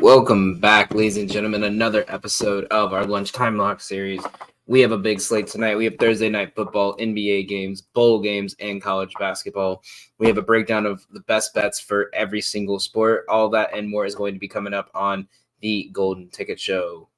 Welcome back, ladies and gentlemen. Another episode of our Lunchtime Lock series. We have a big slate tonight. We have Thursday night football, NBA games, bowl games, and college basketball. We have a breakdown of the best bets for every single sport. All that and more is going to be coming up on the Golden Ticket Show.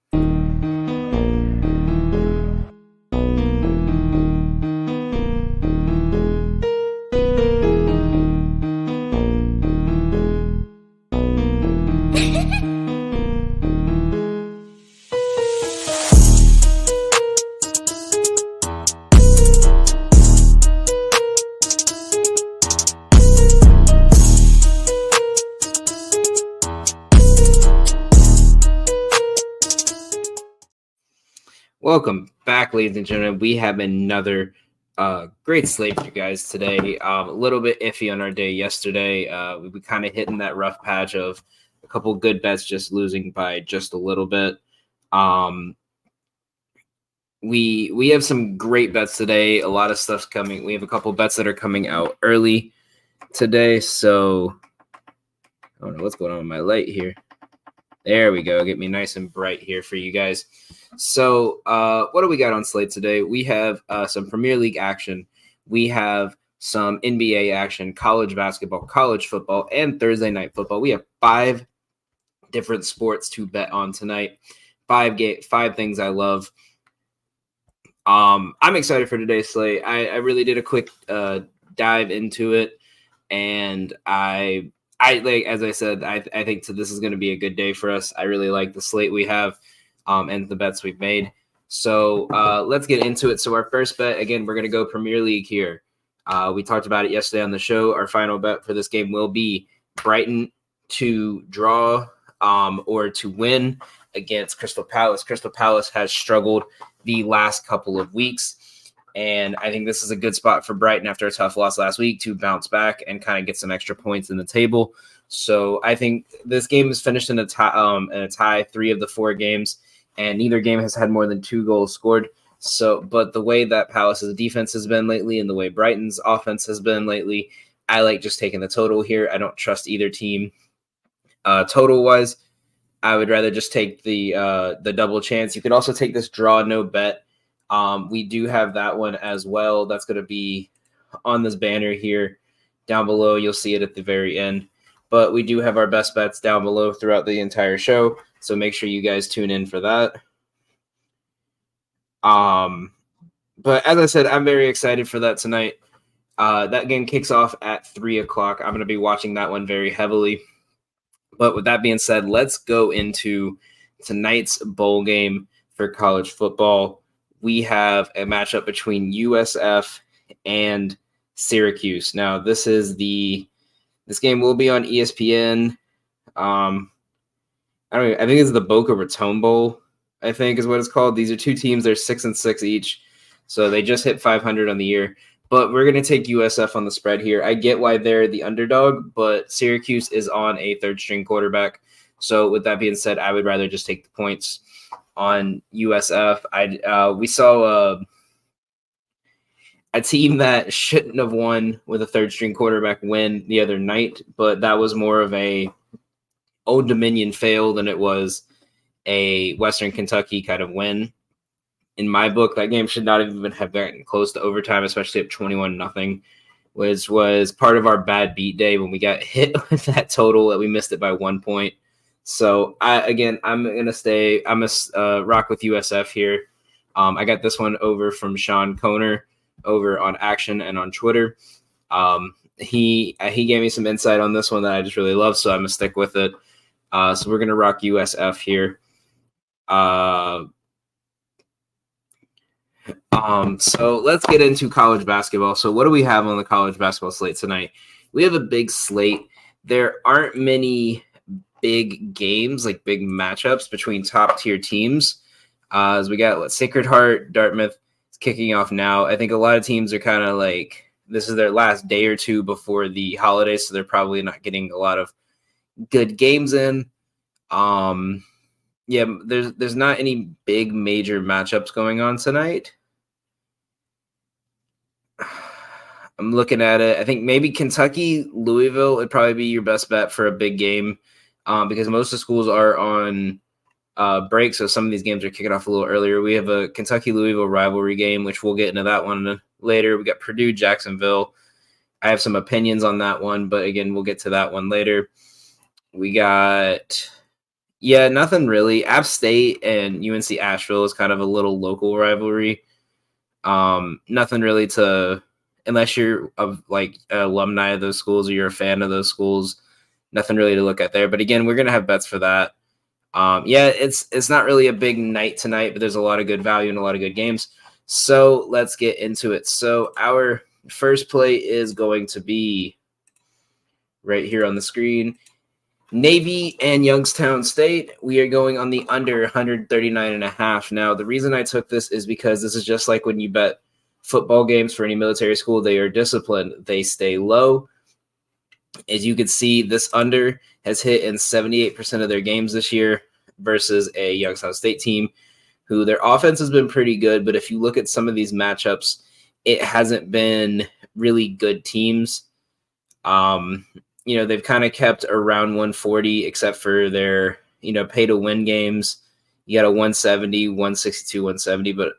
Welcome back, ladies and gentlemen. We have another great slate for you guys today. A little bit iffy on our day yesterday. We were kind of hitting that rough patch of a couple good bets just losing by just a little bit. We have some great bets today. A lot of stuff's coming. We have a couple bets that are coming out early today. So I don't know what's going on with my light here. There we go. Get me nice and bright here for you guys. So what do we got on slate today? We have some Premier League action. We have some NBA action, college basketball, college football, and Thursday night football. We have 5 different sports to bet on tonight. 5 things I love. I'm excited for today's slate. I really did a quick dive into it, and I like, as I said, I think this is going to be a good day for us. I really like the slate we have and the bets we've made. So let's get into it. So our first bet, again, we're going to go Premier League here. We talked about it yesterday on the show. Our final bet for this game will be Brighton to draw or to win against Crystal Palace. Crystal Palace has struggled the last couple of weeks. And I think this is a good spot for Brighton after a tough loss last week to bounce back and kind of get some extra points in the table. So I think this game is finished in a tie 3 of the 4 games, and neither game has had more than 2 goals scored. So, but the way that Palace's defense has been lately and the way Brighton's offense has been lately, I like just taking the total here. I don't trust either team total-wise. I would rather just take the double chance. You could also take this draw no bet. We do have that one as well. That's going to be on this banner here down below. You'll see it at the very end. But we do have our best bets down below throughout the entire show. So make sure you guys tune in for that. But as I said, I'm very excited for that tonight. That game kicks off at 3 o'clock. I'm going to be watching that one very heavily. But with that being said, let's go into tonight's bowl game for college football. We have a matchup between USF and Syracuse. Now, this game will be on ESPN. I think it's the Boca Raton Bowl, I think is what it's called. These are 2 teams. They're 6-6 each. So they just hit 500 on the year. But we're going to take USF on the spread here. I get why they're the underdog, but Syracuse is on a third-string quarterback. So with that being said, I would rather just take the points on USF. We saw a team that shouldn't have won with a third-string quarterback win the other night, but that was more of a Old Dominion fail than it was a Western Kentucky kind of win. In my book, that game should not even have gotten close to overtime, especially at 21-0, which was part of our bad beat day when we got hit with that total that we missed it by 1 point. So, I'm going to rock with USF here. I got this one over from Sean Koner over on Action and on Twitter. He gave me some insight on this one that I just really love, so I'm going to stick with it. So we're going to rock USF here. So let's get into college basketball. So what do we have on the college basketball slate tonight? We have a big slate. There aren't many big games, like big matchups between top tier teams. As we got Sacred Heart, Dartmouth is kicking off now. I think a lot of teams are kind of like, this is their last day or two before the holidays, so they're probably not getting a lot of good games in. There's not any big major matchups going on tonight. I'm looking at it. I think maybe Kentucky, Louisville would probably be your best bet for a big game. because most of the schools are on break, so some of these games are kicking off a little earlier. We have a Kentucky Louisville rivalry game, which we'll get into that one later. We got Purdue Jacksonville. I have some opinions on that one, but again, we'll get to that one later. We got nothing really. App State and UNC Asheville is kind of a little local rivalry. Nothing really to, unless you're an alumni of those schools or you're a fan of those schools, nothing really to look at there. But again, we're gonna have bets for that. It's not really a big night tonight, but there's a lot of good value and a lot of good games. So let's get into it. So our first play is going to be right here on the screen. Navy and Youngstown State. We are going on the under 139.5. Now, the reason I took this is because this is just like when you bet football games for any military school. They are disciplined. They stay low. As you can see, this under has hit in 78% of their games this year versus a Youngstown State team who their offense has been pretty good. But if you look at some of these matchups, it hasn't been really good teams. They've kind of kept around 140 except for their, pay to win games. You got a 170, 162, 170, but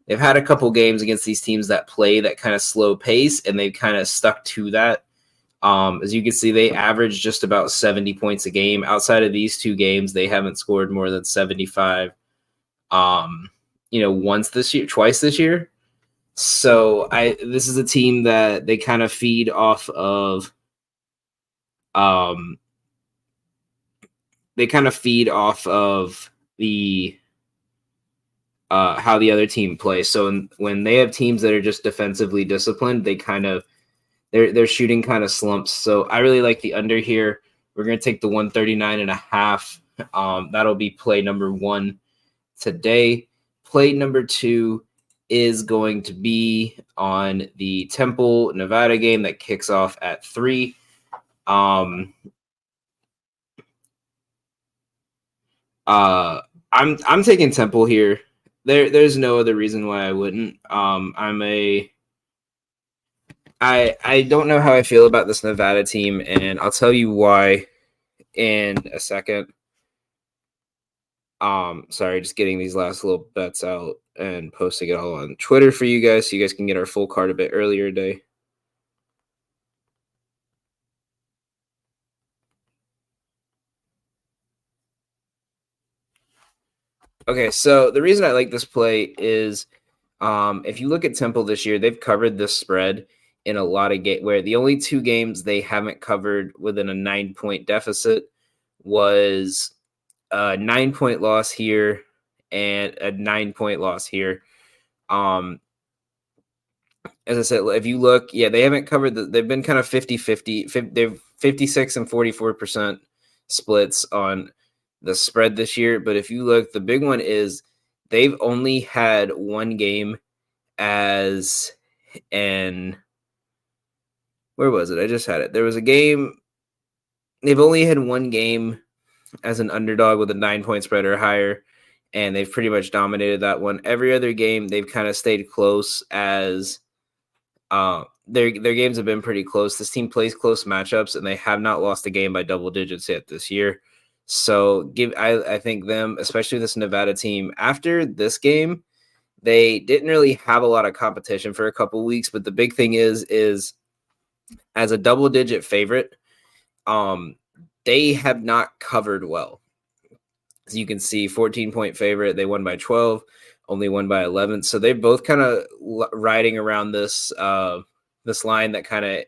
they've had a couple games against these teams that play that kind of slow pace, and they've kind of stuck to that. As you can see, they average just about 70 points a game. Outside of these two games, they haven't scored more than 75, twice this year. So this is a team that they kind of feed off of. They kind of feed off of the how the other team plays. So when they have teams that are just defensively disciplined, they kind of their shooting kind of slumps. So I really like the under here. We're going to take the 139.5. That'll be play number 1 today. Play number 2 is going to be on the Temple, Nevada game that kicks off at 3. I'm taking Temple here. There's no other reason why I wouldn't. I don't know how I feel about this Nevada team, and I'll tell you why in a second. Sorry, just getting these last little bets out and posting it all on Twitter for you guys so you guys can get our full card a bit earlier today. Okay, so the reason I like this play is if you look at Temple this year, they've covered this spread in a lot of games where the only 2 games they haven't covered within a 9-point deficit was a 9-point loss here and a 9-point loss here. As I said, if you look, they haven't covered they've been kind of 50-50. They've 56 and 44% splits on the spread this year. But if you look, the big one is they've only had one game as an where was it? I just had it. There was a game. They've only had one game as an underdog with a 9-point spread or higher, and they've pretty much dominated that one. Every other game, they've kind of stayed close as their games have been pretty close. This team plays close matchups, and they have not lost a game by double digits yet this year. So I think them, especially this Nevada team, after this game, they didn't really have a lot of competition for a couple weeks, but the big thing is as a double-digit favorite, they have not covered well. As you can see, 14-point favorite. They won by 12, only won by 11. So they're both kind of riding around this this line that kind of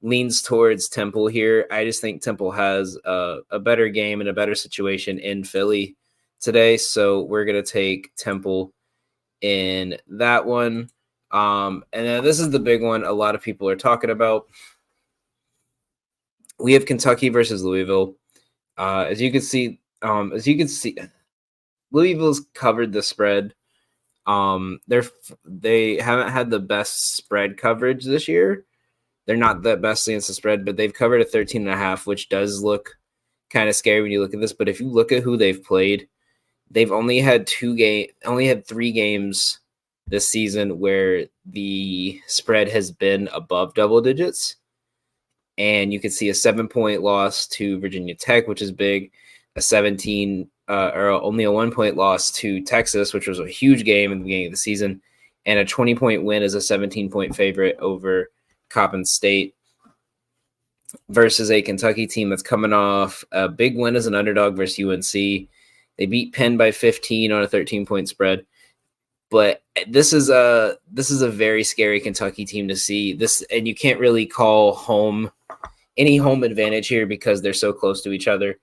leans towards Temple here. I just think Temple has a better game and a better situation in Philly today. So we're going to take Temple in that one. And then this is the big one a lot of people are talking about. We have Kentucky versus Louisville. As you can see, Louisville's covered the spread. They haven't had the best spread coverage this year. They're not the best against the spread, but they've covered a 13.5, which does look kind of scary when you look at this. But if you look at who they've played, they've only had 3 games this season where the spread has been above double digits. And you can see a 7-point loss to Virginia Tech, which is big, a 17 or only a 1-point loss to Texas, which was a huge game in the beginning of the season, and a 20-point win as a 17-point favorite over Coppin State versus a Kentucky team that's coming off a big win as an underdog versus UNC. They beat Penn by 15 on a 13-point spread. But this is a very scary Kentucky team to see. This, and you can't really call any home advantage here because they're so close to each other.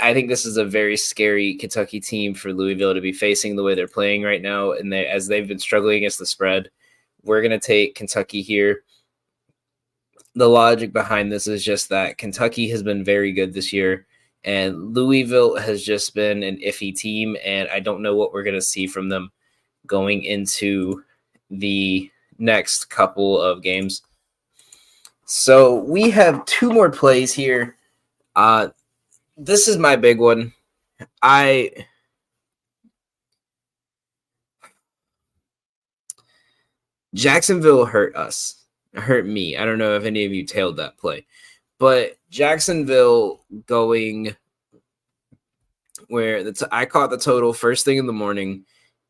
I think this is a very scary Kentucky team for Louisville to be facing the way they're playing right now, and as they've been struggling against the spread. We're going to take Kentucky here. The logic behind this is just that Kentucky has been very good this year, and Louisville has just been an iffy team, and I don't know what we're going to see from them going into the next couple of games. So we have 2 more plays here. This is my big one. Jacksonville hurt me. I don't know if any of you tailed that play. But Jacksonville going where I caught the total first thing in the morning,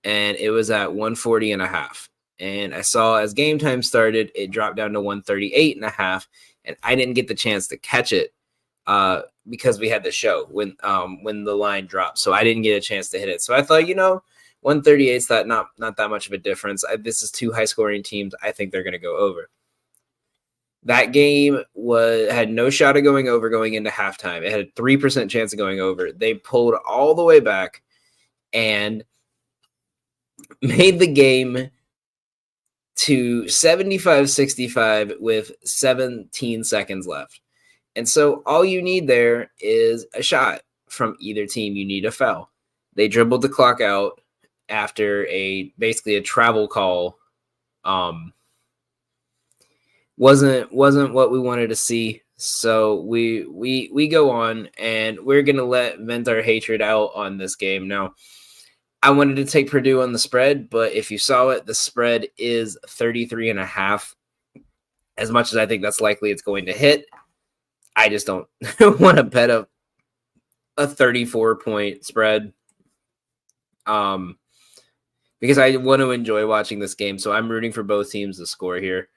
and it was at 140.5. And I saw as game time started, it dropped down to 138.5, and I didn't get the chance to catch it because we had the show when the line dropped. So I didn't get a chance to hit it. So I thought, 138 is not that much of a difference. This is 2 high-scoring teams. I think they're going to go over. That game had no shot of going over going into halftime. It had a 3% chance of going over. They pulled all the way back and made the game to 75-65 with 17 seconds left. And so all you need there is a shot from either team. You need a foul. They dribbled the clock out after basically a travel call. Wasn't what we wanted to see. So we go on, and we're gonna vent our hatred out on this game. Now, I wanted to take Purdue on the spread, but if you saw it, the spread is 33.5. As much as I think that's likely it's going to hit, I just don't want to bet a 34-point spread. Because I want to enjoy watching this game, so I'm rooting for both teams to score here.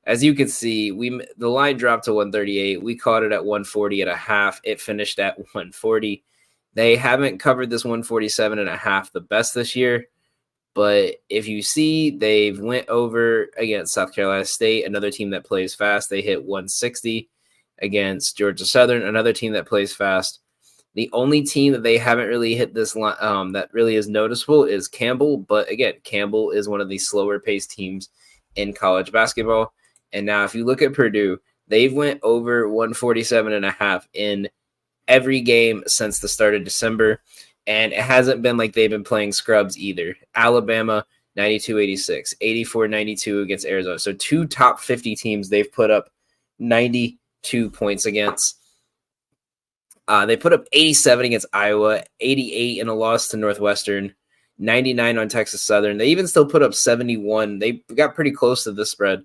As you can see, the line dropped to 138. We caught it at 140.5. It finished at 140. They haven't covered this 147.5 the best this year, but if you see, they've went over against South Carolina State, another team that plays fast. They hit 160 against Georgia Southern, another team that plays fast. The only team that they haven't really hit this that really is noticeable is Campbell, but again, Campbell is one of the slower-paced teams in college basketball. And now if you look at Purdue, they've went over 147.5 in every game since the start of December, and it hasn't been like they've been playing scrubs either. Alabama, 92-86, 84-92 against Arizona. So 2 top 50 teams they've put up 92 points against. They put up 87 against Iowa, 88 in a loss to Northwestern, 99 on Texas Southern. They even still put up 71. They got pretty close to the spread,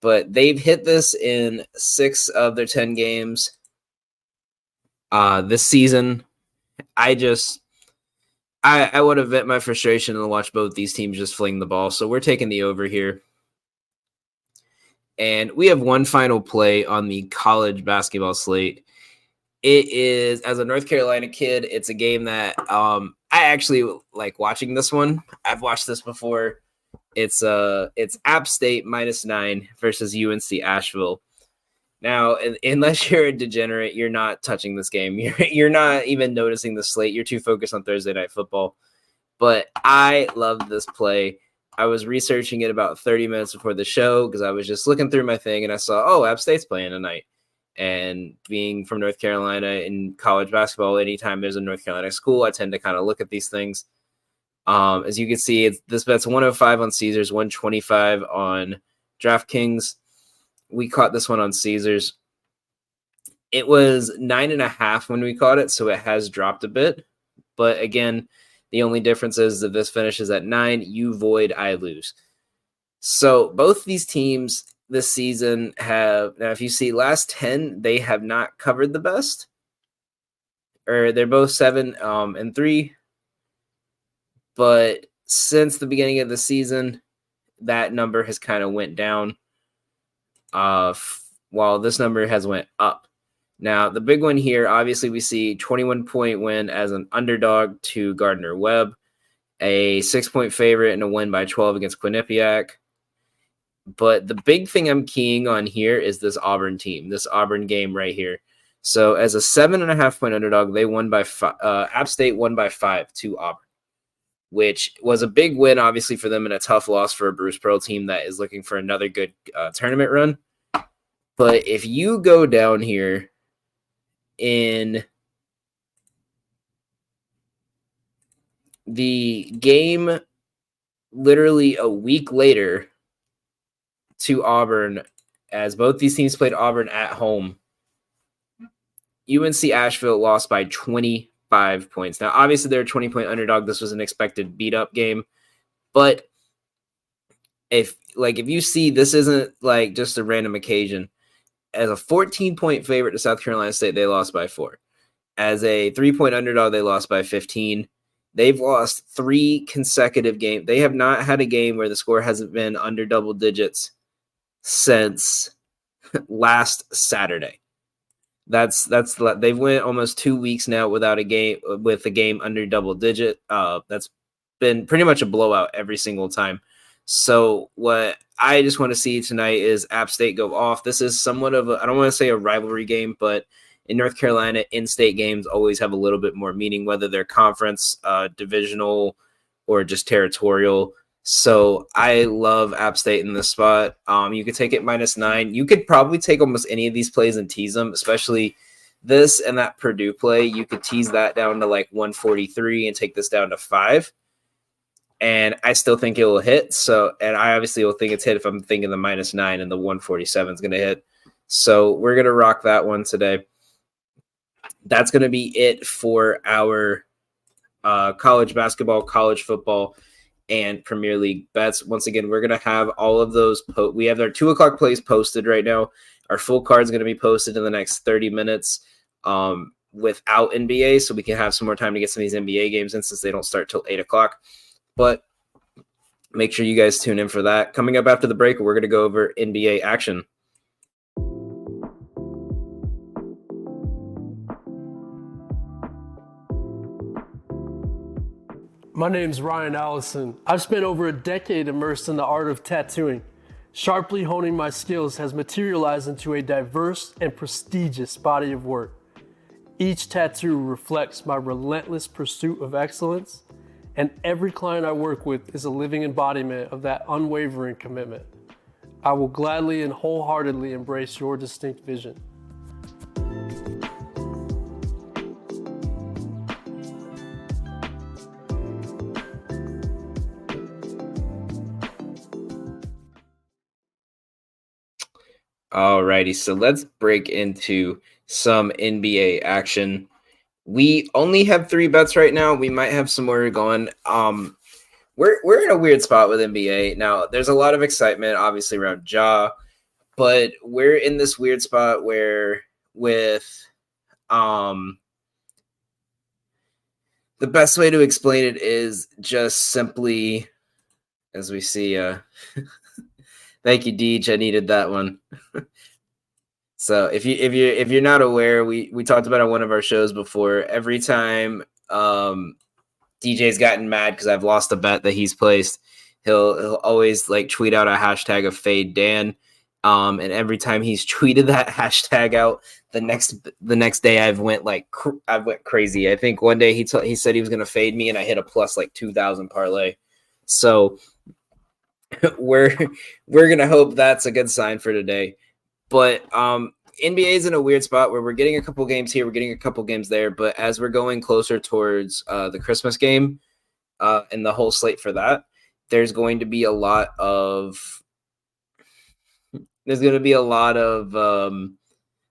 but they've hit this in 6 of their 10 games this season. I want to vent my frustration and watch both these teams just fling the ball. So we're taking the over here. And we have one final play on the college basketball slate. It is, as a North Carolina kid, it's a game that I actually like watching this one. I've watched this before. It's App State -9 versus UNC Asheville. Now, unless you're a degenerate, you're not touching this game. You're not even noticing the slate. You're too focused on Thursday Night Football. But I love this play. I was researching it about 30 minutes before the show because I was just looking through my thing and I saw, App State's playing tonight. And being from North Carolina in college basketball, anytime there's a North Carolina school, I tend to kind of look at these things. As you can see, this bet's 105 on Caesars, 125 on DraftKings. We caught this one on Caesars. It was 9.5 when we caught it, so it has dropped a bit. But again, the only difference is that this finishes at 9. You void, I lose. So both these teams, this season have, now if you see last 10, they have not covered the best, or they're both 7-3. But since the beginning of the season, that number has kind of went down, while this number has went up. Now, the big one here, obviously, we see 21-point win as an underdog to Gardner-Webb, a 6-point favorite, and a win by 12 against Quinnipiac. But the big thing I'm keying on here is this Auburn team, this Auburn game right here. So as a 7.5-point underdog, they won by App State won by 5 to Auburn, which was a big win, obviously, for them, and a tough loss for a Bruce Pearl team that is looking for another good tournament run. But if you go down here in the game literally a week later to Auburn, as both these teams played Auburn at home, UNC Asheville lost by 25 points. Now, obviously, they're a 20-point underdog. This was an expected beat-up game. But if you see, this isn't like just a random occasion. As a 14-point favorite to South Carolina State, they lost by 4. As a 3-point underdog, they lost by 15. They've lost 3 consecutive games. They have not had a game where the score hasn't been under double digits since last Saturday. They've went almost 2 weeks now without a game, with a game under double digit. That's been pretty much a blowout every single time. So what I just want to see tonight is App State go off. This is somewhat of I don't want to say a rivalry game, but in North Carolina, in-state games always have a little bit more meaning, whether they're conference, divisional, or just territorial. So I love App State in this spot. You could take it -9. You could probably take almost any of these plays and tease them, especially this and that Purdue play. You could tease that down to like 143 and take this down to 5. And I still think it will hit. So, and I obviously will think it's hit if I'm thinking the -9 and the 147 is going to hit. So we're going to rock that one today. That's going to be it for our college basketball, college football, and Premier League bets. Once again, we're going to have all of those. We have our 2 o'clock plays posted right now. Our full card is going to be posted in the next 30 minutes without NBA, so we can have some more time to get some of these NBA games in since they don't start till 8 o'clock. But make sure you guys tune in for that. Coming up after the break, we're going to go over NBA action. My name's Ryan Allison. I've spent over a decade immersed in the art of tattooing. Sharply honing my skills has materialized into a diverse and prestigious body of work. Each tattoo reflects my relentless pursuit of excellence, and every client I work with is a living embodiment of that unwavering commitment. I will gladly and wholeheartedly embrace your distinct vision. Alrighty, so let's break into some NBA action. We only have 3 bets right now. We might have some more going. We're in a weird spot with NBA now. There's a lot of excitement, obviously, around Ja, but we're in this weird spot where with the best way to explain it is just simply, as we see, thank you, Deej. I needed that one. So if you're not aware, we talked about it on one of our shows before. Every time DJ's gotten mad because I've lost a bet that he's placed, he'll always like tweet out a hashtag of Fade Dan. And every time he's tweeted that hashtag out, the next day I went crazy. I think one day he said he was gonna fade me, and I hit a plus like 2,000 parlay. So we're gonna hope that's a good sign for today. But NBA is in a weird spot where we're getting a couple games here, we're getting a couple games there. But as we're going closer towards the Christmas game and the whole slate for that, there's going to be a lot of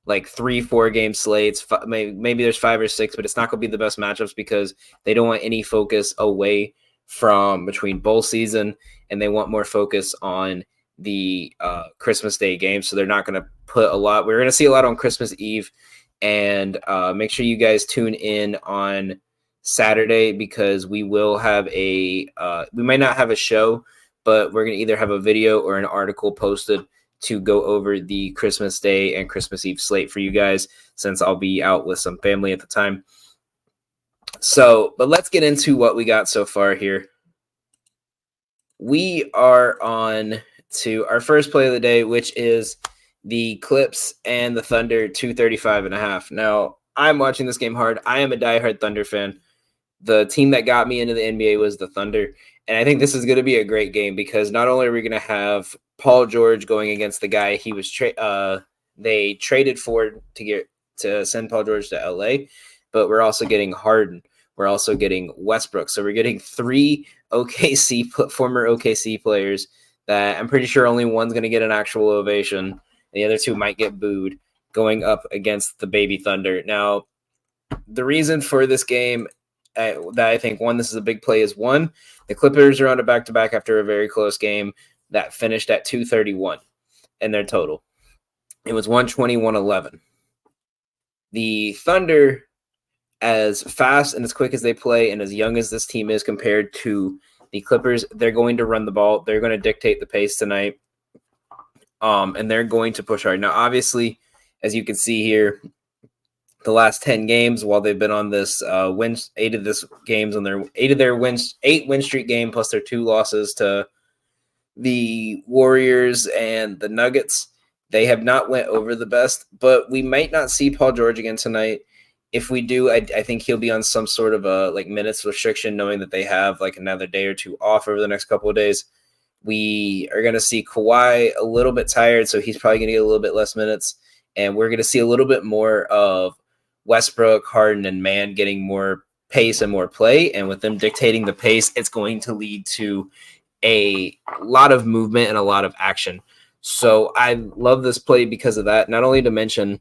like 3-4 game slates. Maybe there's 5 or 6, but it's not going to be the best matchups because they don't want any focus away from between bowl season, and they want more focus on the Christmas Day game, so they're not going to put a lot. We're going to see a lot on Christmas Eve, and make sure you guys tune in on Saturday because we will have we might not have a show, but we're going to either have a video or an article posted to go over the Christmas Day and Christmas Eve slate for you guys, since I'll be out with some family at the time. So, but let's get into what we got so far here. We are on to our first play of the day, which is the Clips and the Thunder 235.5. Now, I'm watching this game hard. I am a diehard Thunder fan. The team that got me into the NBA was the Thunder. And I think this is going to be a great game because not only are we going to have Paul George going against the guy he was they traded for to send Paul George to LA, but we're also getting Harden. We're also getting Westbrook. So we're getting three former OKC players that I'm pretty sure only one's going to get an actual ovation. The other two might get booed going up against the baby Thunder. Now, the reason for this game that I think, this is a big play is one, the Clippers are on a back-to-back after a very close game that finished at 231 in their total. It was 120-111. The Thunder, as fast and as quick as they play and as young as this team is compared to the Clippers, they're going to run the ball. They're going to dictate the pace tonight, and they're going to push hard. Now, obviously, as you can see here, the last 10 games, while they've been on this eight win streak game, plus their 2 losses to the Warriors and the Nuggets, they have not went over the best. But we might not see Paul George again tonight. If we do, I think he'll be on some sort of a minutes restriction, knowing that they have another day or two off over the next couple of days. We are going to see Kawhi a little bit tired, so he's probably going to get a little bit less minutes. And we're going to see a little bit more of Westbrook, Harden, and Mann getting more pace and more play. And with them dictating the pace, it's going to lead to a lot of movement and a lot of action. So I love this play because of that. Not only to mention,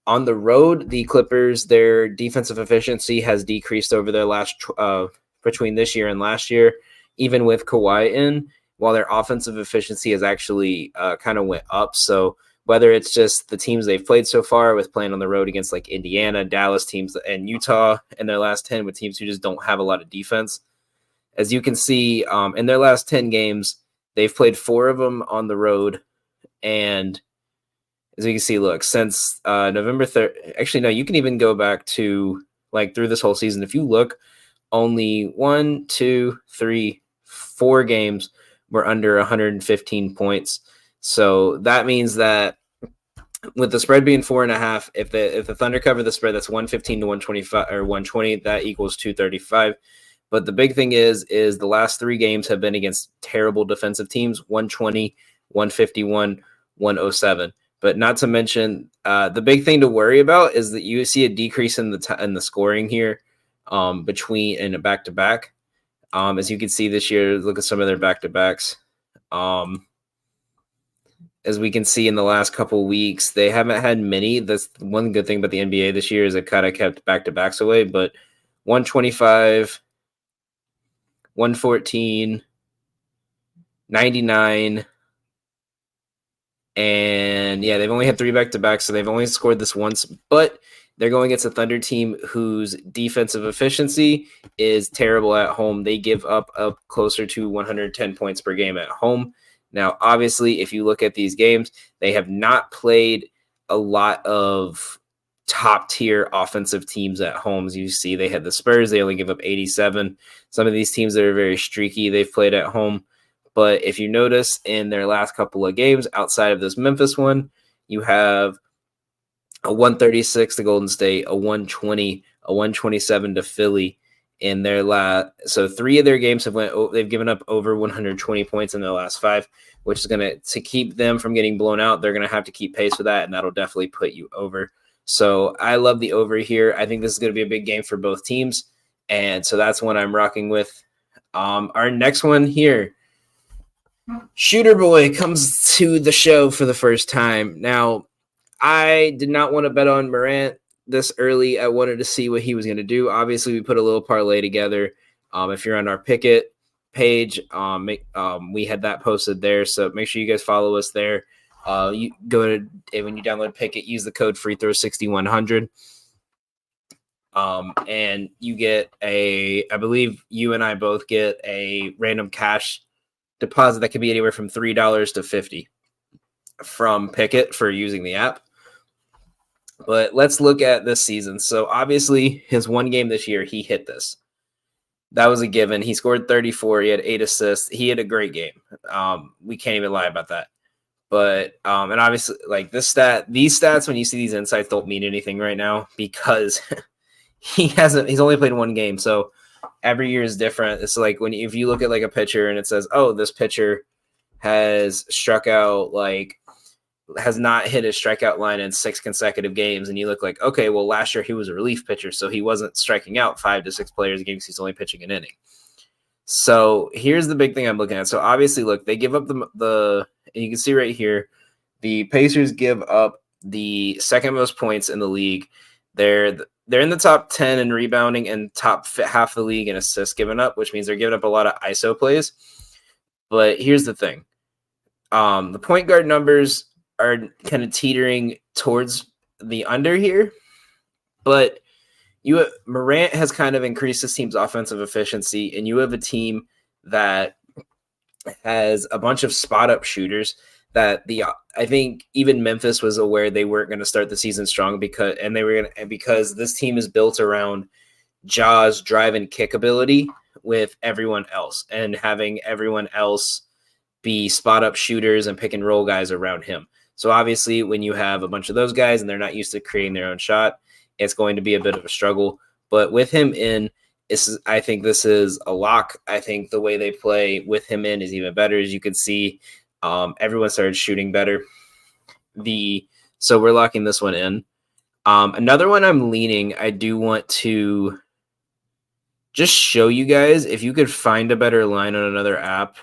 on the road, the Clippers, their defensive efficiency has decreased over their last between this year and last year, even with Kawhi in, while their offensive efficiency has actually kind of went up. So whether it's just the teams they've played so far with playing on the road against Indiana, Dallas teams, and Utah in their last 10 with teams who just don't have a lot of defense. As you can see, in their last 10 games, they've played 4 of them on the road. And as you can see, look, since November 3rd, actually, no, you can even go back to through this whole season. If you look, only 1, 2, 3, 4 games were under 115 points. So that means that with the spread being 4.5, if the Thunder cover the spread, that's 115 to 125 or 120, that equals 235. But the big thing is the last 3 games have been against terrible defensive teams: 120, 151, 107. But not to mention, the big thing to worry about is that you see a decrease in the scoring here in a back-to-back. As you can see this year, look at some of their back-to-backs. As we can see in the last couple weeks, they haven't had many. That's one good thing about the NBA this year is it kind of kept back-to-backs away. But 125, 114, 99, and yeah, they've only had 3 back-to-backs, so they've only scored this once. But they're going against a Thunder team whose defensive efficiency is terrible at home. They give up closer to 110 points per game at home. Now, obviously, if you look at these games, they have not played a lot of top-tier offensive teams at home. As you see, they had the Spurs. They only give up 87. Some of these teams that are very streaky, they've played at home. But if you notice in their last couple of games, outside of this Memphis one, you have a 136 to Golden State, a 120, a 127 to Philly in their last. So 3 of their games they've given up over 120 points in their last 5, which is going to keep them from getting blown out. They're going to have to keep pace with that, and that'll definitely put you over. So I love the over here. I think this is going to be a big game for both teams, and so that's one I'm rocking with. Our next one here, Shooter Boy comes to the show for the first time. Now, I did not want to bet on Morant this early. I wanted to see what he was going to do. Obviously, we put a little parlay together. If you're on our picket, page. We had that posted there, so make sure you guys follow us there. You go to when you download Pickett, use the code FreeThrow6100. And you get I believe you and I both get a random cash deposit that could be anywhere from $3 to $50 from Pickett for using the app. But let's look at this season. So obviously his one game this year, he hit this. That was a given. He scored 34. He had 8 assists. He had a great game. We can't even lie about that. But and obviously, like these stats, when you see these insights, don't mean anything right now because he's only played one game. So every year is different. It's like if you look at like a pitcher and it says, oh, this pitcher has struck out has not hit his strikeout line in 6 consecutive games, and you look like, okay, well, last year he was a relief pitcher, so he wasn't striking out 5 to 6 players a game because he's only pitching an inning. So here's the big thing I'm looking at. So obviously, look, they give up and you can see right here, the Pacers give up the second most points in the league. They're in the top 10 in rebounding and top half of the league in assists given up, which means they're giving up a lot of ISO plays. But here's the thing. The point guard numbers are kind of teetering towards the under here, but Morant has kind of increased his team's offensive efficiency, and you have a team that has a bunch of spot up shooters that I think even Memphis was aware they weren't going to start the season strong because this team is built around Ja's drive and kick ability with everyone else, and having everyone else be spot up shooters and pick and roll guys around him. So obviously when you have a bunch of those guys and they're not used to creating their own shot, it's going to be a bit of a struggle. But with him in, I think this is a lock. I think the way they play with him in is even better. As you can see, everyone started shooting better. So we're locking this one in. Another one I'm leaning, I do want to just show you guys, if you could find a better line on another app,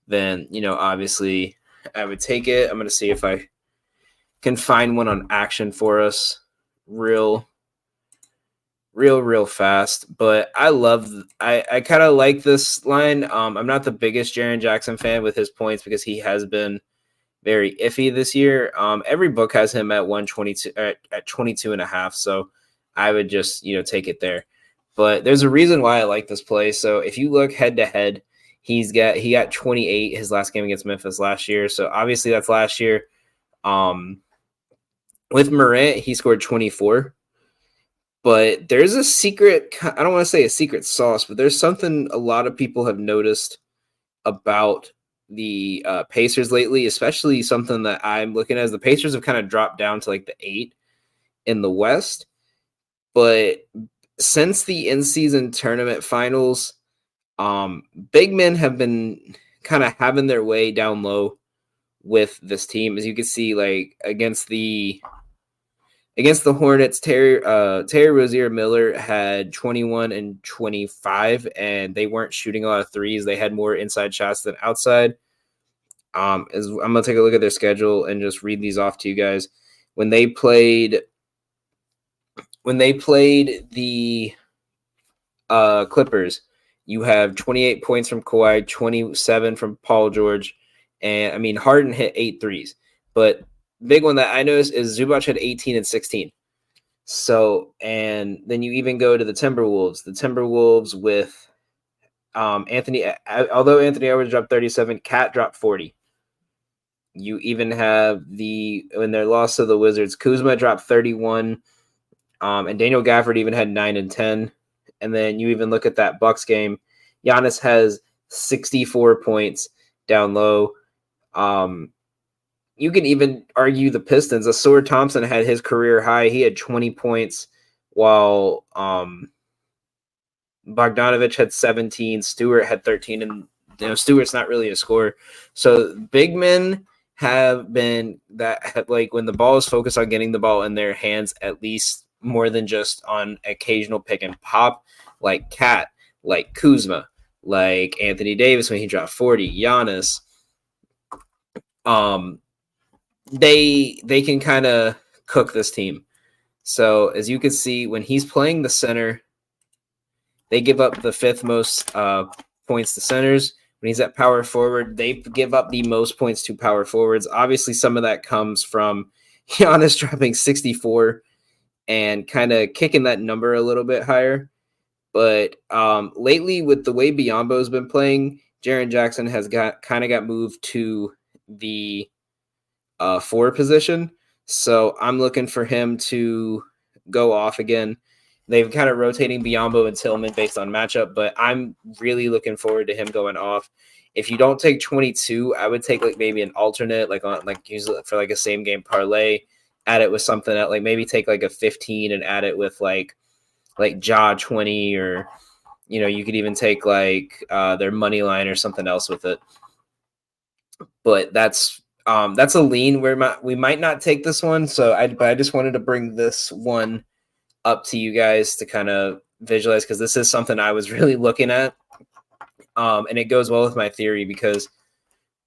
then, obviously I would take it. I'm going to see if I can find one on action for us real fast. But I kind of like this line. I'm not the biggest Jaren Jackson fan with his points because he has been very iffy this year. Every book has him at 122 at 22.5. So I would just, take it there. But there's a reason why I like this play. So if you look head to head, he got 28 his last game against Memphis last year. So obviously that's last year. With Morant, he scored 24. But there's a secret, I don't want to say a secret sauce, but there's something a lot of people have noticed about the Pacers lately, especially something that I'm looking at. As the Pacers have kind of dropped down to like the 8 in the West. But since the in-season tournament finals, big men have been kind of having their way down low with this team. As you can see, like against the Hornets, Terry Rozier Miller had 21 and 25, and they weren't shooting a lot of threes. They had more inside shots than outside. I'm gonna take a look at their schedule and just read these off to you guys. When they played the Clippers, you have 28 points from Kawhi, 27 from Paul George, and Harden hit 8 threes. But big one that I noticed is Zubac had 18 and 16. So, and then you even go to the Timberwolves. The Timberwolves with Anthony Edwards dropped 37, Cat dropped 40. You even have when their loss to the Wizards, Kuzma dropped 31, and Daniel Gafford even had 9 and 10. And then you even look at that Bucks game, Giannis has 64 points down low. You can even argue the Pistons. Asur Thompson had his career high. He had 20 points, while Bogdanovich had 17. Stewart had 13, and Stewart's not really a scorer. So big men have been when the ball is focused on getting the ball in their hands, at least more than just on occasional pick and pop, like Cat, like Kuzma, like Anthony Davis when he dropped 40, Giannis. They can kind of cook this team. So as you can see, when he's playing the center, they give up the 5th most points to centers. When he's at power forward, they give up the most points to power forwards. Obviously, some of that comes from Giannis dropping 64 and kind of kicking that number a little bit higher. But lately, with the way Biyombo's been playing, Jaren Jackson has got moved to the 4 position. So I'm looking for him to go off again. They've kind of rotating Biyombo and Tillman based on matchup, but I'm really looking forward to him going off. If you don't take 22, I would take like maybe an alternate, use it for like a same game parlay, add it with something else, like maybe take like a 15 and add it with like Ja 20, or you could even take like their money line or something else with it. But that's a lean where we might not take this one. But I just wanted to bring this one up to you guys to kind of visualize, because this is something I was really looking at. And it goes well with my theory, because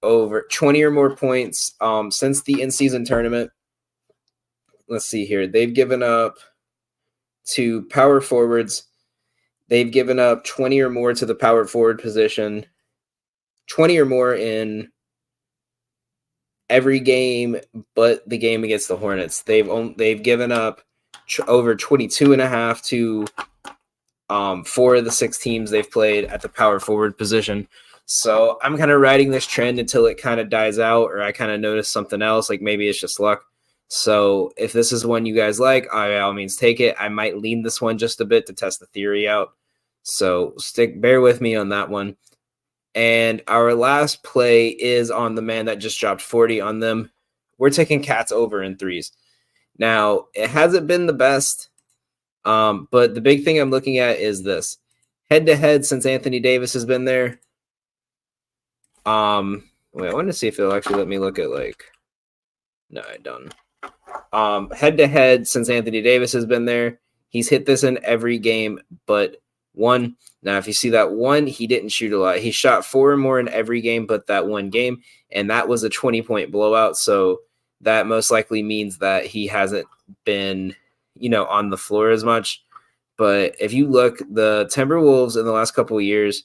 over 20 or more points since the in-season tournament. Let's see here. They've given up to power forwards. They've given up 20 or more to the power forward position, 20 or more in every game but the game against the Hornets. They've given up over 22.5 to 4 of the 6 teams they've played at the power forward position. So I'm kind of riding this trend until it kind of dies out, or I kind of notice something else, like maybe it's just luck. So if this is one you guys like, by all means take it. I might lean this one just a bit to test the theory out. So bear with me on that one. And our last play is on the man that just dropped 40 on them. We're taking Cats over in 3s. Now, it hasn't been the best, but the big thing I'm looking at is this. Head-to-head since Anthony Davis has been there. Wait, I wanted to see if it'll actually let me look at No, I don't. Head-to-head since Anthony Davis has been there. He's hit this in every game but 1. Now, if you see that 1, he didn't shoot a lot. He shot 4 or more in every game but that one game, and that was a 20-point blowout. So that most likely means that he hasn't been, on the floor as much. But if you look, the Timberwolves in the last couple of years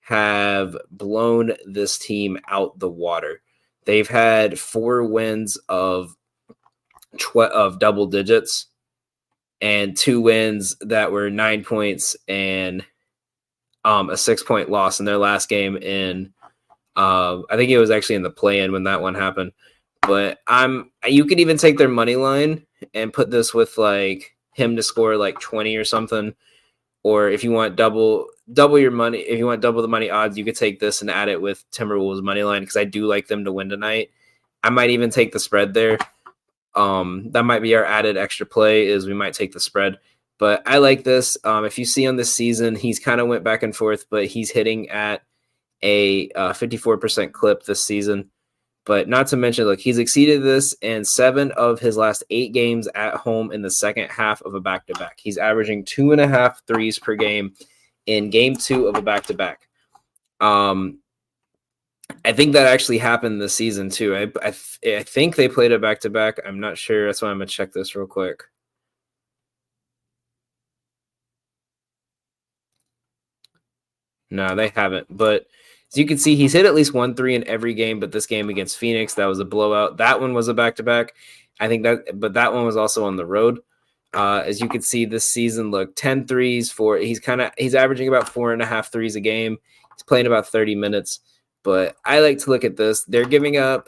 have blown this team out the water. They've had 4 wins of double digits and 2 wins that were 9 points and a 6-point loss in their last game in I think it was actually in the play-in when that one happened. But you could even take their money line and put this with like him to score like 20 or something. Or if you want double your money, if you want double the money odds, you could take this and add it with Timberwolves money line, because I do like them to win tonight. I might even take the spread there. That might be our added extra play, is we might take the spread. But I like this. If you see on this season, he's kind of went back and forth, but he's hitting at a 54% clip this season. But not to mention, look, he's exceeded this in 7 of his last 8 games at home in the second half of a back-to-back. He's averaging 2.5 threes per game in game 2 of a back-to-back. I think that actually happened this season too. I think they played a back-to-back. I'm not sure. That's why I'm going to check this real quick. No, they haven't. But as you can see, he's hit at least 1 3 in every game, but this game against Phoenix, that was a blowout. That one was a back-to-back. But that one was also on the road. As you can see this season, look, 10 threes he's averaging about 4.5 threes a game. He's playing about 30 minutes. But I like to look at this. They're giving up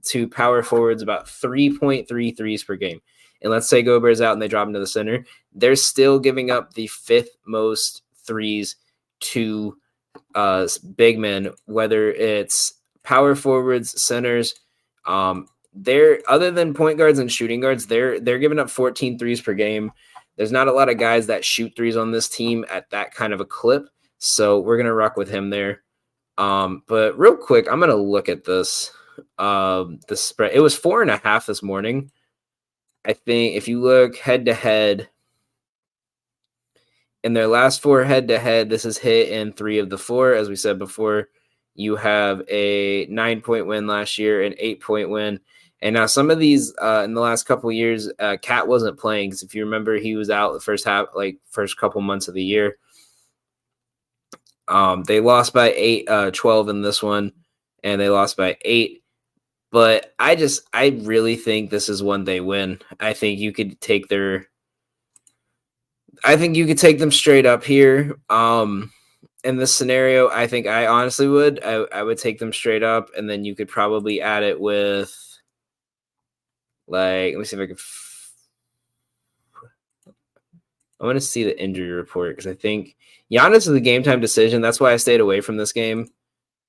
to power forwards about 3.3 threes per game. And let's say Gobert's out and they drop him to the center. They're still giving up the 5th most threes to big men, whether it's power forwards, centers. They're, other than point guards and shooting guards, they're giving up 14 threes per game. There's not a lot of guys that shoot threes on this team at that kind of a clip, so we're gonna rock with him there. But real quick, I'm gonna look at this. The spread, it was 4.5 this morning. I think if you look head to head, in their last 4 head-to-head, this is hit in 3 of the 4. As we said before, you have a 9-point win last year, an 8-point win. And now some of these in the last couple of years, Cat wasn't playing. Because if you remember, he was out the first couple months of the year. They lost by 12 in this one, and they lost by 8. But I really think this is one they win. I think you could take them straight up here. In this scenario, I think I honestly would. I would take them straight up, and then you could probably add it with, like, let me see if I can. I want to see the injury report because I think Giannis is a game time decision. That's why I stayed away from this game.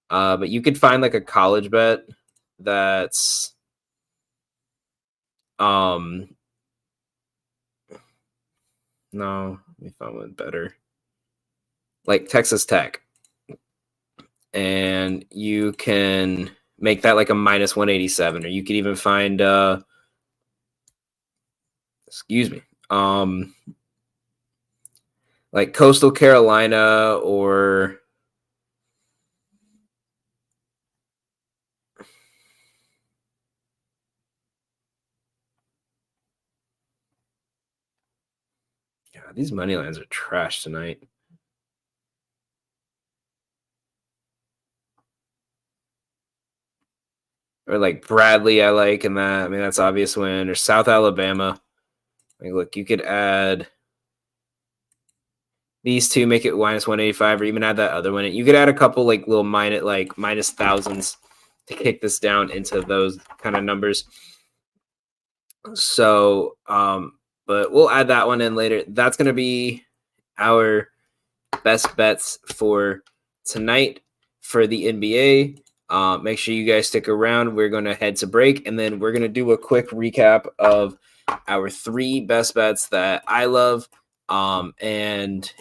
But you could find like a college bet that's no, let me find one better. Like Texas Tech. And you can make that like a minus 187, or you could even find like Coastal Carolina or God, these money lines are trash tonight. Or like Bradley, I like in that. I mean, that's obvious win. Or South Alabama. Like, look, you could add these two, make it minus 185, or even add that other one. You could add a couple like little minus thousands to kick this down into those kind of numbers. So, but we'll add that one in later. That's going to be our best bets for tonight for the NBA. Make sure you guys stick around. We're going to head to break, and then we're going to do a quick recap of our 3 best bets that I love, and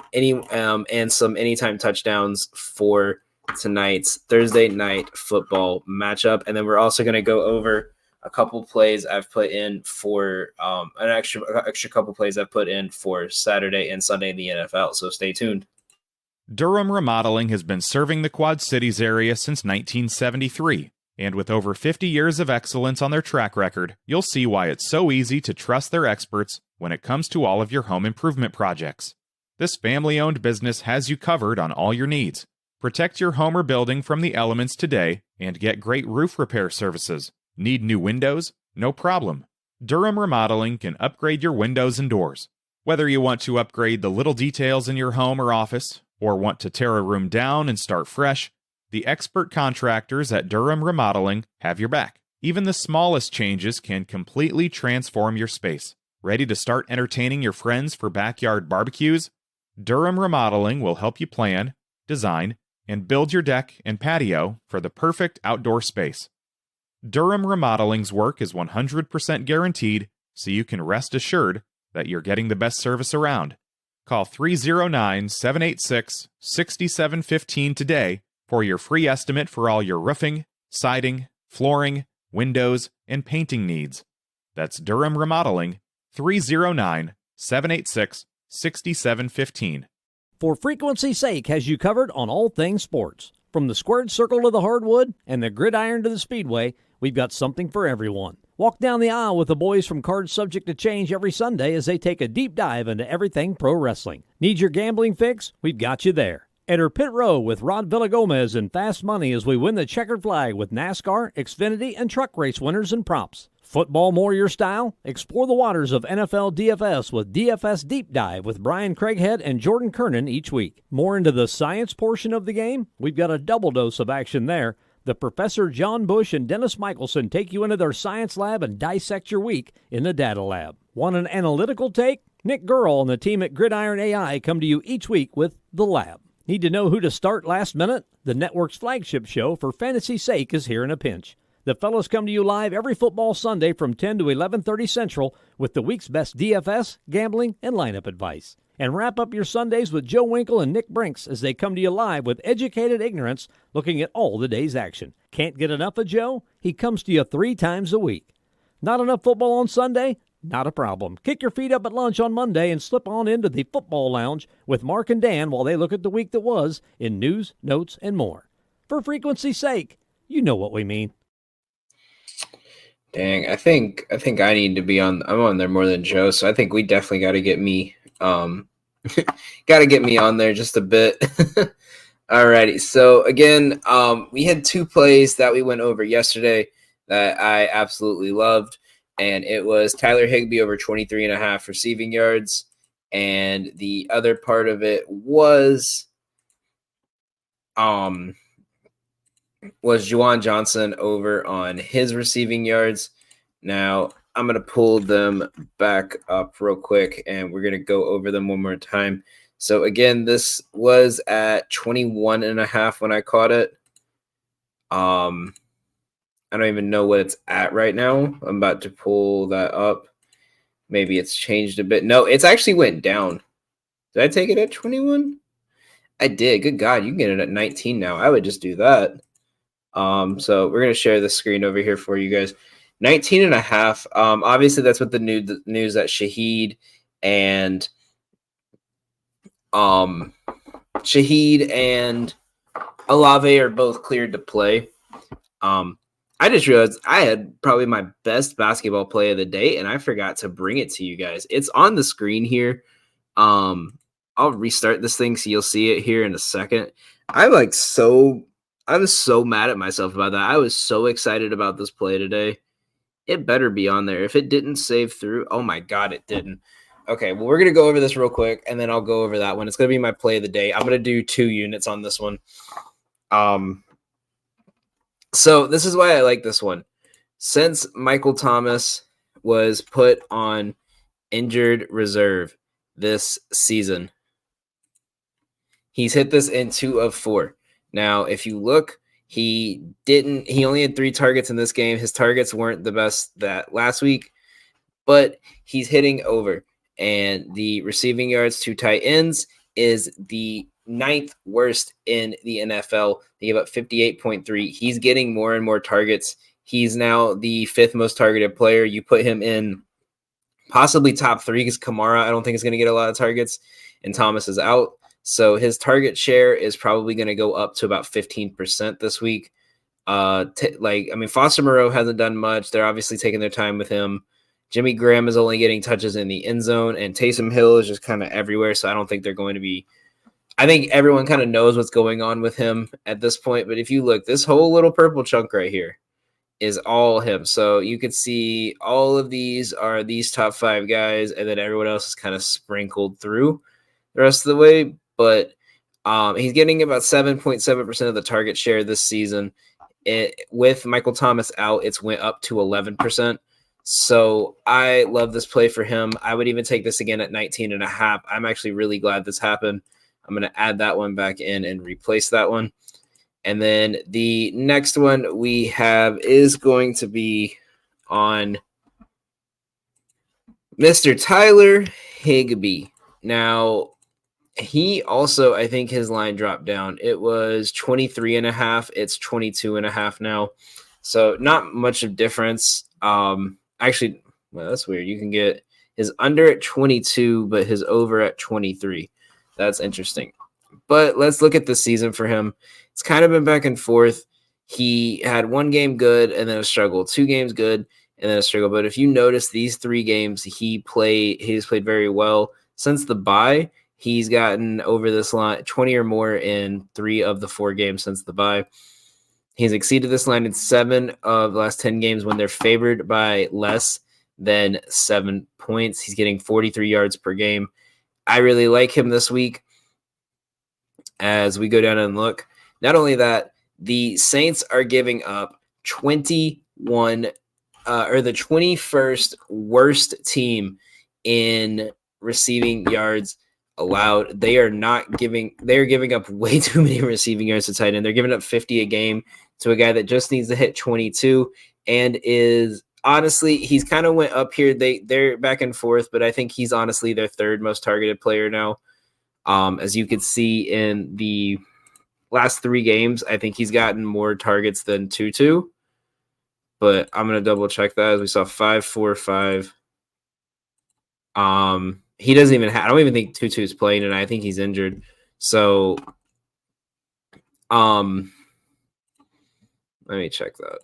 some anytime touchdowns for tonight's Thursday night football matchup. And then we're also going to go over a couple plays I've put in for an extra couple plays I've put in for Saturday and Sunday in the NFL. So stay tuned. Durham Remodeling has been serving the Quad Cities area since 1973, and with over 50 years of excellence on their track record, you'll see why it's so easy to trust their experts when it comes to all of your home improvement projects. This family-owned business has you covered on all your needs. Protect your home or building from the elements today and get great roof repair services. Need new windows? No problem. Durham Remodeling can upgrade your windows and doors. Whether you want to upgrade the little details in your home or office, or want to tear a room down and start fresh, the expert contractors at Durham Remodeling have your back. Even the smallest changes can completely transform your space. Ready to start entertaining your friends for backyard barbecues? Durham Remodeling will help you plan, design, and build your deck and patio for the perfect outdoor space. Durham Remodeling's work is 100% guaranteed, so you can rest assured that you're getting the best service around. Call 309-786-6715 today for your free estimate for all your roofing, siding, flooring, windows, and painting needs. That's Durham Remodeling, 309-786-6715. For frequency's sake has you covered on all things sports. From the squared circle to the hardwood and the gridiron to the speedway, we've got something for everyone. Walk down the aisle with the boys from Cards Subject to Change every Sunday as they take a deep dive into everything pro wrestling. Need your gambling fix? We've got you there. Enter Pit Row with Rod Villagomez and Fast Money as we win the checkered flag with NASCAR, Xfinity, and truck race winners and props. Football more your style? Explore the waters of NFL DFS with DFS Deep Dive with Brian Craighead and Jordan Kernan each week. More into the science portion of the game? We've got a double dose of action there. The Professor John Bush and Dennis Michelson take you into their science lab and dissect your week in the data lab. Want an analytical take? Nick Gurl and the team at Gridiron AI come to you each week with The Lab. Need to know who to start last minute? The network's flagship show, For Fantasy's Sake, is here in a pinch. The fellas come to you live every football Sunday from 10 to 11:30 Central with the week's best DFS, gambling, and lineup advice. And wrap up your Sundays with Joe Winkle and Nick Brinks as they come to you live with educated ignorance looking at all the day's action. Can't get enough of Joe? He comes to you 3 times a week. Not enough football on Sunday? Not a problem. Kick your feet up at lunch on Monday and slip on into the football lounge with Mark and Dan while they look at the week that was in news, notes, and more. For frequency's sake, you know what we mean. Dang, I think I need to be on. I'm on there more than Joe, so I think we definitely got to get me. Got to get me on there just a bit. Alrighty. So again, we had two plays that we went over yesterday that I absolutely loved, and it was Tyler Higbee over 23.5 receiving yards, and the other part of it was Juwan Johnson over on his receiving yards. Now I'm gonna pull them back up real quick, and we're gonna go over them one more time. So again, this was at 21.5 when I caught it. I don't even know what it's at right now. I'm about to pull that up. Maybe it's changed a bit. No, it's actually went down. Did I take it at 21? I did. Good God, you can get it at 19 now. I would just do that. So we're going to share the screen over here for you guys. 19.5. Obviously that's what the news that Shaheed and Olave are both cleared to play. I just realized I had probably my best basketball play of the day, and I forgot to bring it to you guys. It's on the screen here. I'll restart this thing so you'll see it here in a second. I'm so mad at myself about that. I was so excited about this play today. It better be on there. If it didn't save through, oh my God, it didn't. Okay, well, we're going to go over this real quick, and then I'll go over that one. It's going to be my play of the day. I'm going to do 2 units on this one. So this is why I like this one. Since Michael Thomas was put on injured reserve this season, he's hit this in 2 of 4. Now, if you look, he only had 3 targets in this game. His targets weren't the best that last week, but he's hitting over. And the receiving yards to tight ends is the 9th worst in the NFL. They give up 58.3. He's getting more and more targets. He's now the 5th most targeted player. You put him in possibly top 3 because Kamara, I don't think is going to get a lot of targets, and Thomas is out. So his target share is probably going to go up to about 15% this week. Foster Moreau hasn't done much. They're obviously taking their time with him. Jimmy Graham is only getting touches in the end zone, and Taysom Hill is just kind of everywhere. So I don't think they're going to be. I think everyone kind of knows what's going on with him at this point. But if you look, this whole little purple chunk right here is all him. So you could see all of these are these top 5 guys, and then everyone else is kind of sprinkled through the rest of the way. But he's getting about 7.7% of the target share this season. With Michael Thomas out, it's went up to 11%. So I love this play for him. I would even take this again at 19.5. I'm actually really glad this happened. I'm going to add that one back in and replace that one. And then the next one we have is going to be on Mr. Tyler Higbee. Now, he also, I think his line dropped down. It was 23.5. It's 22.5 now. So not much of difference. Actually, well, that's weird. You can get his under at 22, but his over at 23. That's interesting. But let's look at the season for him. It's kind of been back and forth. He had 1 game good and then a struggle, 2 games good and then a struggle. But if you notice these 3 games, he's played very well. Since the bye, he's gotten over this line 20 or more in 3 of the 4 games since the bye. He's exceeded this line in 7 of the last 10 games when they're favored by less than 7 points. He's getting 43 yards per game. I really like him this week as we go down and look. Not only that, the Saints are giving up the 21st worst team in receiving yards allowed. They're giving up way too many receiving yards to tight end. They're giving up 50 a game to a guy that just needs to hit 22 and is honestly, he's kind of went up here. They're back and forth, but I think he's honestly their 3rd most targeted player now. As you can see in the last 3 games, I think he's gotten more targets than Tutu, but I'm going to double check that as we saw 5-4-5. He doesn't even I don't even think Tutu's playing tonight. I think he's injured. So, let me check that.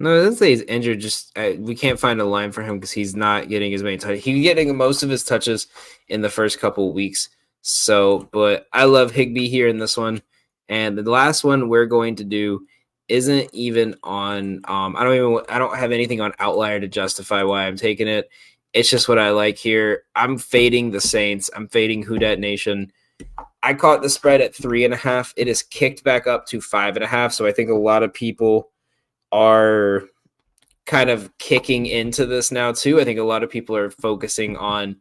No, it doesn't say he's injured. Just we can't find a line for him because he's not getting as many touches. He's getting most of his touches in the first couple of weeks. So, but I love Higbee here in this one. And the last one we're going to do isn't even on. I don't have anything on Outlier to justify why I'm taking it. It's just what I like here. I'm fading the Saints. I'm fading Who Dat Nation. I caught the spread at 3.5. It is kicked back up to 5.5. So I think a lot of people are kind of kicking into this now too. I think a lot of people are focusing on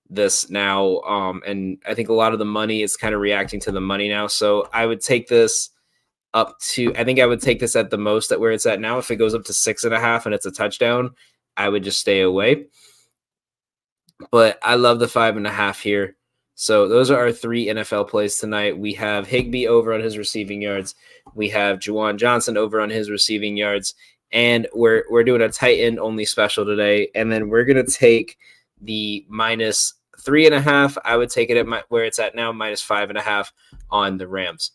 this now. And I think a lot of the money is kind of reacting to the money now. So I would take this up to, I think I would take this at the most at where it's at now. If it goes up to 6.5 and it's a touchdown, I would just stay away. But I love the 5.5 here. So those are our 3 NFL plays tonight. We have Higbee over on his receiving yards. We have Juwan Johnson over on his receiving yards. And we're doing a tight end only special today. And then we're going to take the minus 3.5. I would take it at where it's at now, minus 5.5 on the Rams.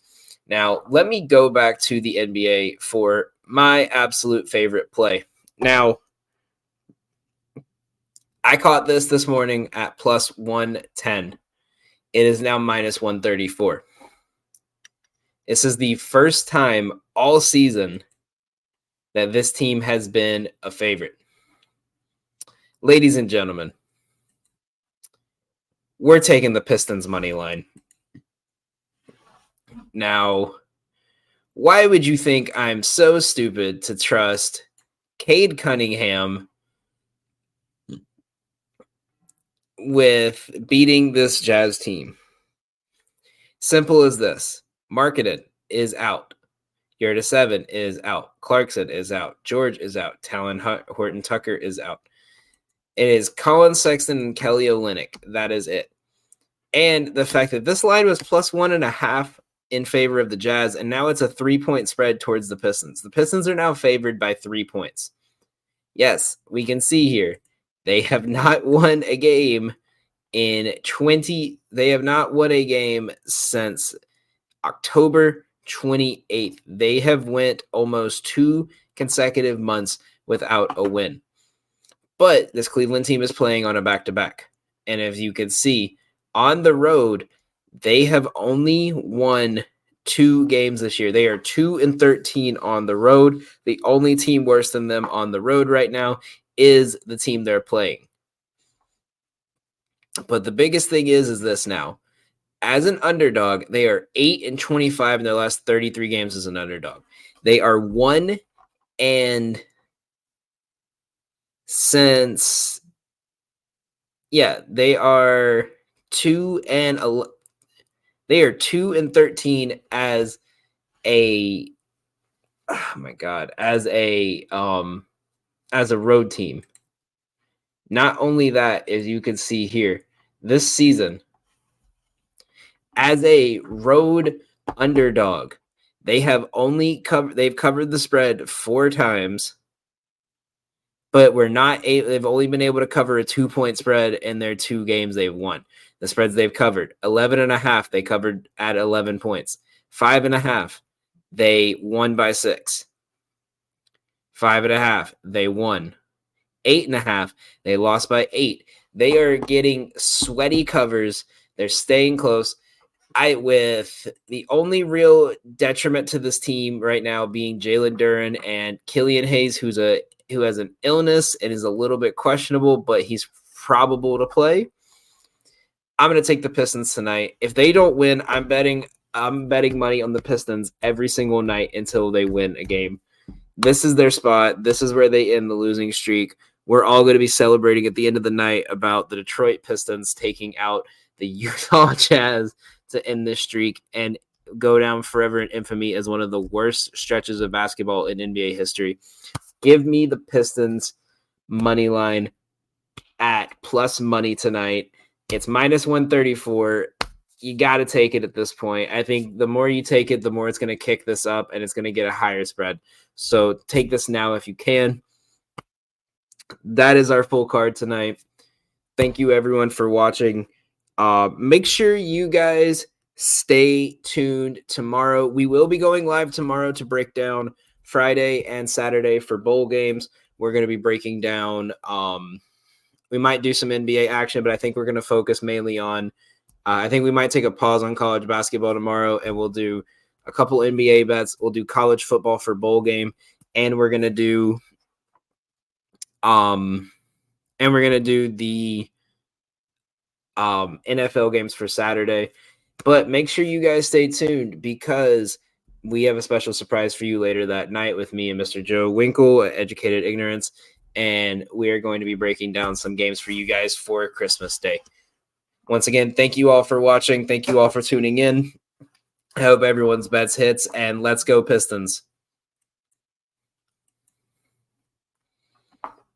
Now, let me go back to the NBA for my absolute favorite play. Now, I caught this morning at plus 110. It is now minus 134. This is the first time all season that this team has been a favorite. Ladies and gentlemen, we're taking the Pistons money line. Now, why would you think I'm so stupid to trust Cade Cunningham with beating this Jazz team? Simple as this. Marketed is out. Yerda 7 is out. Clarkson is out. George is out. Talon Horton Tucker is out. It is Colin Sexton and Kelly Olynyk. That is it. And the fact that this line was plus 1.5 in favor of the Jazz, and now it's a 3-point spread towards the Pistons. The Pistons are now favored by 3 points. Yes, we can see here. They have not won a game they have not won a game since October 28th. They have went almost 2 consecutive months without a win. But this Cleveland team is playing on a back-to-back. And as you can see, on the road, they have only won 2 games this year. They are 2-13 on the road. The only team worse than them on the road right now is the team they're playing. But the biggest thing is this now. As an underdog, they are 8-25 in their last 33 games as an underdog. They are 1 and since they are 2-13 as a as a road team. Not only that, as you can see here, this season, as a road underdog, they've covered the spread 4 times, but they've only been able to cover a 2-point spread in their 2 games they've won. The spreads they've covered, 11.5, they covered at 11 points. 5.5, they won by 6. 5.5, they won. 8.5, they lost by 8. They are getting sweaty covers. They're staying close. With the only real detriment to this team right now being Jalen Duren and Killian Hayes, who has an illness and is a little bit questionable, but he's probable to play. I'm going to take the Pistons tonight. If they don't win, I'm betting money on the Pistons every single night until they win a game. This is their spot. This is where they end the losing streak. We're all going to be celebrating at the end of the night about the Detroit Pistons taking out the Utah Jazz to end this streak and go down forever in infamy as one of the worst stretches of basketball in NBA history. Give me the Pistons money line at plus money tonight. It's minus 134. You got to take it at this point. I think the more you take it, the more it's going to kick this up and it's going to get a higher spread. So take this now if you can. That is our full card tonight. Thank you everyone for watching. Make sure you guys stay tuned tomorrow. We will be going live tomorrow to break down Friday and Saturday for bowl games. We're going to be breaking down. We might do some NBA action, but I think we're going to focus mainly on. I think we might take a pause on college basketball tomorrow, and we'll do a couple NBA bets. We'll do college football for bowl game, and we're going to do. The NFL games for Saturday. But make sure you guys stay tuned because we have a special surprise for you later that night with me and Mr. Joe Winkle at Educated Ignorance, and we are going to be breaking down some games for you guys for Christmas Day. Once again, thank you all for watching. Thank you all for tuning in. I hope everyone's bets hits, and let's go Pistons.